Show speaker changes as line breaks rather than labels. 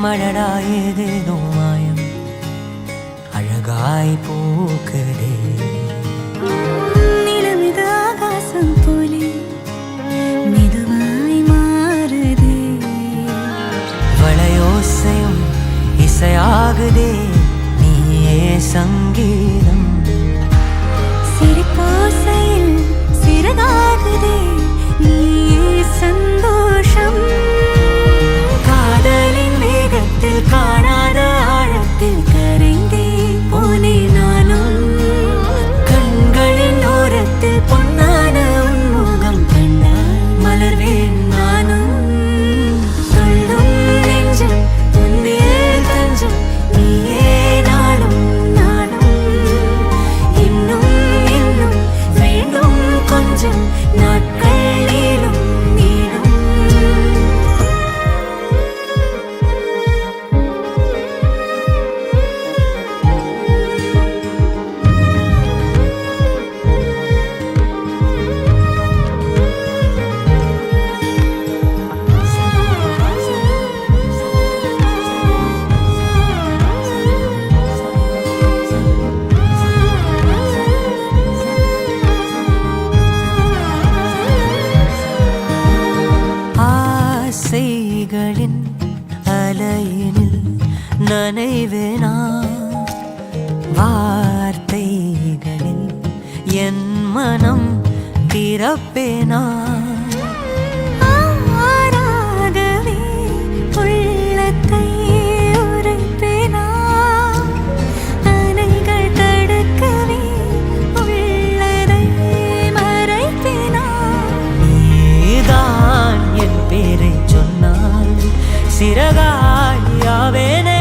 மழடா ஏதேதோ மாயம் அழகாய் போக்குதே.
நிலமிது ஆகாசம் போலே மெதுவாய் மாறுதே.
வளையோசையும் இசையாகுதே, நீயே சங்கீதம்.
சிரிப்போசையில் சிறகாகுதே, நீயே சந்தோஷம்.
காதலின் வேகத்தில் காணாத ஆழத்தில் கரைந்தே போனே நானும். கண்களின் ஓரத்தில் பொன்னான உன்முகம் கண்டால் மலர்வேன் நானும். துள்ளும் நெஞ்சம் உன்மேல் தஞ்சம், நீயே நாளும் நானும். இன்னும் இன்னும் வேண்டும் கொஞ்சம், நாட்கள் நீளும் நீளும். ஆசைகளின் அலையினில் நனைவேனா, வார்த்தைகளில் என் மனம் திறப்பேனா.
ஆராகவே உள்ளத்தை உரைப்பேனா, அணைகள் தடுக்கவே உள்ளதை மறைப்பேனா.
நீதான் என் பேரை சொன்னால் சிறகாயாவேனே.